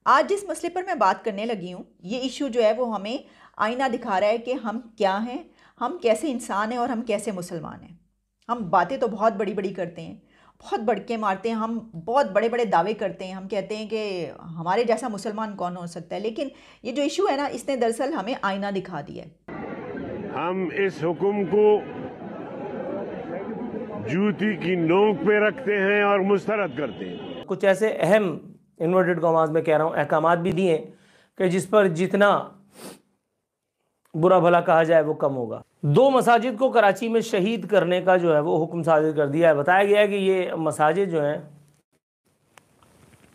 आज जिस मसले पर मैं बात करने लगी हूँ, ये इशू जो है वो हमें आईना दिखा रहा है कि हम क्या हैं, हम कैसे इंसान हैं और हम कैसे मुसलमान हैं। हम बातें तो बहुत बड़ी बड़ी करते हैं, बहुत बड़के मारते हैं, हम बहुत बड़े बड़े दावे करते हैं, हम कहते हैं कि हमारे जैसा मुसलमान कौन हो सकता है। लेकिन ये जो इशू है ना, इसने दरअसल हमें आईना दिखा दिया है। हम इस हुक्म को जूती की नोक पे रखते हैं और मुस्तरद करते हैं। कुछ ऐसे अहम इन्वर्टेड कॉमास में कह रहा हूँ अहकामात भी दिए कि जिस पर जितना बुरा भला कहा जाए वो कम होगा। 2 मसाजिद को कराची में शहीद करने का जो है वो हुक्म सादिर कर दिया है। बताया गया है कि ये मसाजिद जो हैं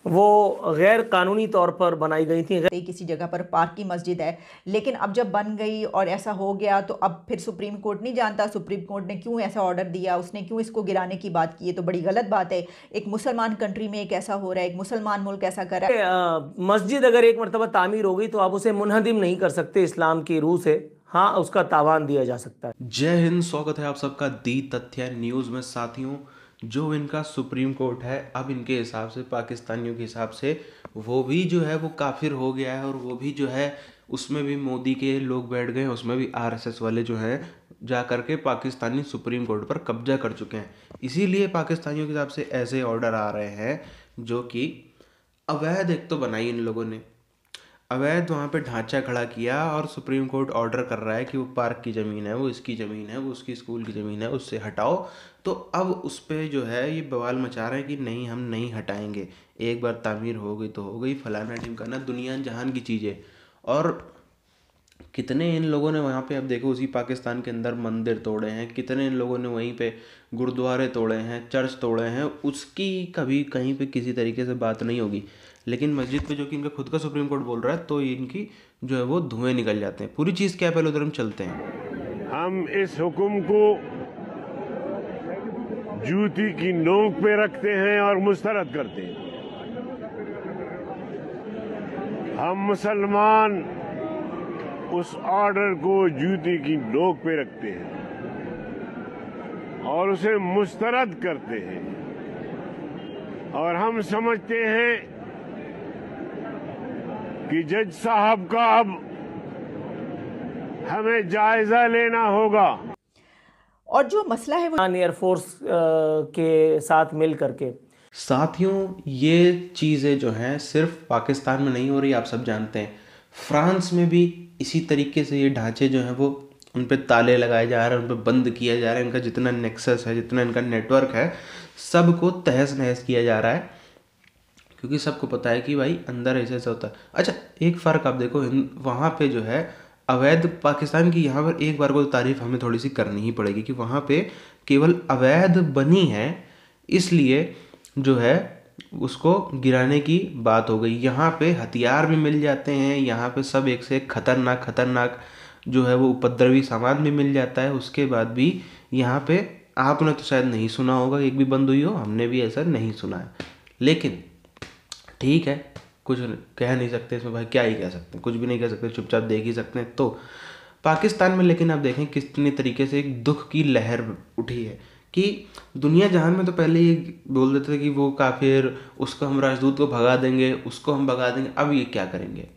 वो गैर कानूनी तौर पर बनाई गई थी। किसी जगह पर पार्क की मस्जिद है, लेकिन अब जब बन गई और ऐसा हो गया तो अब फिर सुप्रीम कोर्ट नहीं जानता सुप्रीम कोर्ट ने क्यों ऐसा ऑर्डर दिया, उसने क्यों इसको गिराने की बात की है। तो बड़ी गलत बात है। एक मुसलमान कंट्री में एक ऐसा हो रहा है, एक मुसलमान मुल्क ऐसा कर रहा है। मस्जिद अगर एक मरतबा तामीर हो गई तो आप उसे मुनहदिम नहीं कर सकते इस्लाम की रूह से। हाँ, उसका तावान दिया जा सकता है। जय हिंद, स्वागत है आप सबका दी तथ्य न्यूज़ में। साथियों, जो इनका सुप्रीम कोर्ट है अब इनके हिसाब से, पाकिस्तानियों के हिसाब से वो भी जो है वो काफिर हो गया है। और वो भी जो है उसमें भी मोदी के लोग बैठ गए, उसमें भी आरएसएस वाले जो हैं जा करके पाकिस्तानी सुप्रीम कोर्ट पर कब्जा कर चुके हैं। इसीलिए पाकिस्तानियों के हिसाब से ऐसे ऑर्डर आ रहे हैं जो कि अवैध, एक तो बनाई इन लोगों ने अवैध वहाँ पे ढांचा खड़ा किया और सुप्रीम कोर्ट ऑर्डर कर रहा है कि वो पार्क की ज़मीन है, वो इसकी ज़मीन है, वो उसकी स्कूल की ज़मीन है, उससे हटाओ। तो अब उस पर जो है ये बवाल मचा रहे हैं कि नहीं, हम नहीं हटाएंगे, एक बार तामीर हो गई तो हो गई, फलाना ढिमकाना, दुनिया जहान की चीज़ें। और कितने इन लोगों ने वहाँ पे, अब देखो, उसी पाकिस्तान के अंदर मंदिर तोड़े हैं, कितने इन लोगों ने वहीं पे गुरुद्वारे तोड़े हैं, चर्च तोड़े हैं, उसकी कभी कहीं पे किसी तरीके से बात नहीं होगी। लेकिन मस्जिद पे जो कि इनका खुद का सुप्रीम कोर्ट बोल रहा है तो इनकी जो है वो धुएं निकल जाते हैं। पूरी चीज़ क्या है, पहले उधर हम चलते हैं। हम इस हुक्म को जूती की नोक पे रखते हैं और मुस्तरद करते हैं। हम मुसलमान उस ऑर्डर को जूती की नोक पे रखते हैं और उसे मुस्तरद करते हैं। और हम समझते हैं कि जज साहब का अब हमें जायजा लेना होगा। और जो मसला है वो एयरफोर्स के साथ मिल करके। साथियों, ये चीज़ें जो हैं सिर्फ पाकिस्तान में नहीं हो रही, आप सब जानते हैं। फ्रांस में भी इसी तरीके से ये ढांचे जो हैं वो उन पे ताले लगाए जा रहे हैं, उन पे बंद किया जा रहा है। इनका जितना नेक्सस है, जितना इनका नेटवर्क है, सबको तहस नहस किया जा रहा है, क्योंकि सबको पता है कि भाई अंदर ऐसे ऐसा होता है। अच्छा, एक फ़र्क आप देखो, वहाँ पे जो है अवैध, पाकिस्तान की यहाँ पर एक बार को तारीफ हमें थोड़ी सी करनी ही पड़ेगी कि वहाँ पे केवल अवैध बनी है, इसलिए जो है उसको गिराने की बात हो गई। यहाँ पे हथियार भी मिल जाते हैं, यहाँ पे सब एक से एक खतरनाक जो है वो उपद्रवी सामान भी मिल जाता है। उसके बाद भी यहाँ पे, आपने तो शायद नहीं सुना होगा एक भी बंद हुई हो, हमने भी ऐसा नहीं सुना है। लेकिन ठीक है, कुछ कह नहीं सकते इसमें, भाई क्या ही कह सकते हैं, कुछ भी नहीं कह सकते, चुपचाप देख ही सकते हैं। तो पाकिस्तान में लेकिन आप देखें कितने तरीके से एक दुख की लहर उठी है कि दुनिया जहान में तो पहले ये बोल देते थे कि वो काफिर, उसको हम राजदूत को भगा देंगे, उसको हम भगा देंगे। अब ये क्या करेंगे?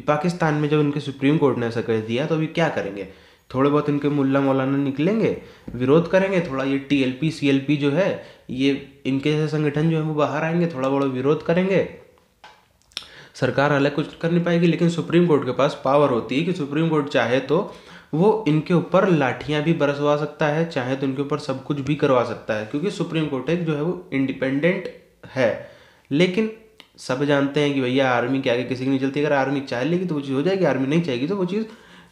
पाकिस्तान में जब उनके सुप्रीम कोर्ट ने ऐसा कर दिया तो अभी क्या करेंगे? थोड़े बहुत इनके मुल्ला मौलाना निकलेंगे, विरोध करेंगे, थोड़ा ये टीएलपी सीएलपी जो है, ये इनके जैसे संगठन जो है वो बाहर आएंगे, थोड़ा बड़ा विरोध करेंगे। सरकार अलग कुछ कर नहीं पाएगी, लेकिन सुप्रीम कोर्ट के पास पावर होती है कि सुप्रीम कोर्ट चाहे तो वो इनके ऊपर लाठियां भी बरसवा सकता है, चाहे तो इनके ऊपर सब कुछ भी करवा सकता है, क्योंकि सुप्रीम कोर्ट एक जो है वो इंडिपेंडेंट है। लेकिन सब जानते हैं कि भैया आर्मी के आगे किसी की नहीं चलती। अगर आर्मी चाह लेगी तो वो चीज़ हो जाएगी, आर्मी नहीं चाहेगी तो वो चीज़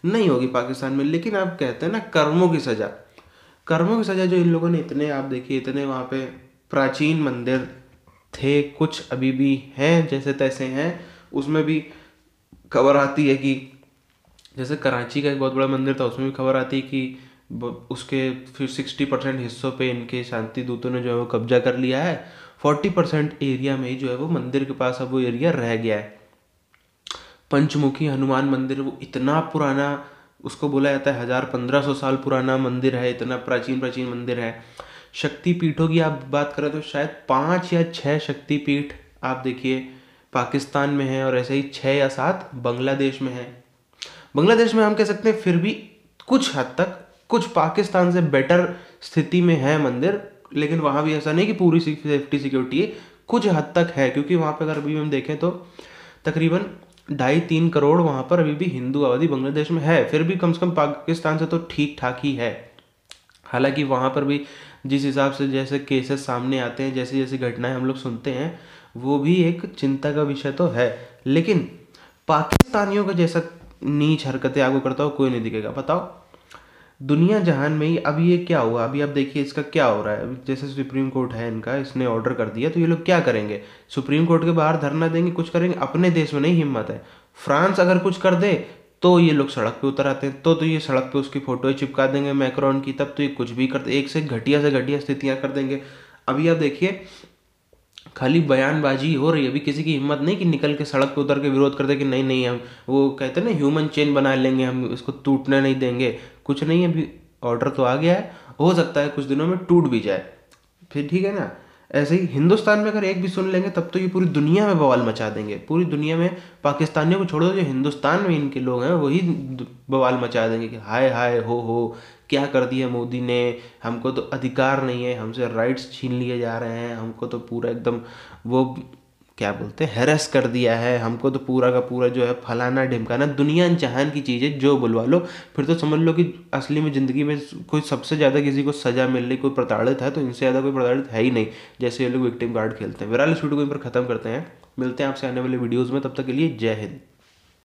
नहीं होगी पाकिस्तान में। लेकिन आप कहते हैं ना, कर्मों की सज़ा जो इन लोगों ने, इतने आप देखिए, इतने वहाँ पे प्राचीन मंदिर थे, कुछ अभी भी हैं जैसे तैसे हैं। उसमें भी खबर आती है कि जैसे कराची का एक बहुत बड़ा मंदिर था, उसमें भी खबर आती है कि उसके फिर 60% हिस्सों पे इनके शांति दूतों ने जो है वो कब्जा कर लिया है। 40% एरिया में ही जो है वो मंदिर के पास अब वो एरिया रह गया है। पंचमुखी हनुमान मंदिर, वो इतना पुराना, उसको बोला जाता है 1000-1500 साल पुराना मंदिर है, इतना प्राचीन मंदिर है। शक्तिपीठों की आप बात करें तो शायद 5 या 6 शक्तिपीठ आप देखिए पाकिस्तान में है और ऐसे ही 6 या 7 बांग्लादेश में है। बांग्लादेश में हम कह सकते हैं फिर भी कुछ हद तक कुछ पाकिस्तान से बेटर स्थिति में है मंदिर, लेकिन वहाँ भी ऐसा नहीं कि पूरी सेफ्टी सिक्योरिटी है, कुछ हद तक है, क्योंकि वहाँ पे अगर अभी हम देखें तो तकरीबन 2.5-3 करोड़ वहाँ पर अभी भी हिंदू आबादी बांग्लादेश में है। फिर भी कम से कम पाकिस्तान से तो ठीक ठाक ही है। हालांकि वहाँ पर भी जिस हिसाब से जैसे केसेस सामने आते हैं, जैसी जैसी घटनाएं हम लोग सुनते हैं, वो भी एक चिंता का विषय तो है। लेकिन पाकिस्तानियों का जैसा नीच हरकतें आपको करता हो कोई नहीं दिखेगा। बताओ दुनिया जहान में ही अभी ये क्या हुआ, अभी आप देखिए इसका क्या हो रहा है। अभी जैसे सुप्रीम कोर्ट है इनका, इसने ऑर्डर कर दिया, तो ये लोग क्या करेंगे? सुप्रीम कोर्ट के बाहर धरना देंगे, कुछ करेंगे? अपने देश में नहीं हिम्मत है। फ्रांस अगर कुछ कर दे तो ये लोग सड़क पे उतर आते हैं, तो ये सड़क पे उसकी फोटो चिपका देंगे मैक्रोन की, तब तो ये कुछ भी करते, एक से घटिया स्थितियां कर देंगे। अभी आप देखिए खाली बयानबाजी हो रही है, अभी किसी की हिम्मत नहीं कि निकल के सड़क पे उतर के विरोध कर दे कि नहीं नहीं हम वो कहते हैं ना ह्यूमन चेन बना लेंगे, हम इसको टूटने नहीं देंगे। कुछ नहीं है, अभी ऑर्डर तो आ गया है, हो सकता है कुछ दिनों में टूट भी जाए, फिर ठीक है ना। ऐसे ही हिंदुस्तान में अगर एक भी सुन लेंगे तब तो ये पूरी दुनिया में बवाल मचा देंगे। पूरी दुनिया में पाकिस्तानियों को छोड़ो, जो हिंदुस्तान में इनके लोग हैं वही बवाल मचा देंगे कि हाय हाय हो क्या कर दिया मोदी ने, हमको तो अधिकार नहीं है, हमसे राइट्स छीन लिए जा रहे हैं, हमको तो पूरा एकदम वो क्या बोलते हैं हैरेस कर दिया है, हमको तो पूरा का पूरा जो है फलाना ढिमकाना, दुनिया जहान की चीज़ें जो बुलवा लो। फिर तो समझ लो कि असली में ज़िंदगी में कोई सबसे ज़्यादा किसी को सज़ा मिल रही, कोई प्रताड़ित है तो इनसे ज़्यादा कोई प्रताड़ित है ही नहीं, जैसे ये लोग विक्टिम कार्ड खेलते हैं। बहरहाल इस वीडियो को इन पर ख़त्म करते हैं, मिलते हैं आपसे आने वाले वीडियोज़ में, तब तक के लिए जय हिंद।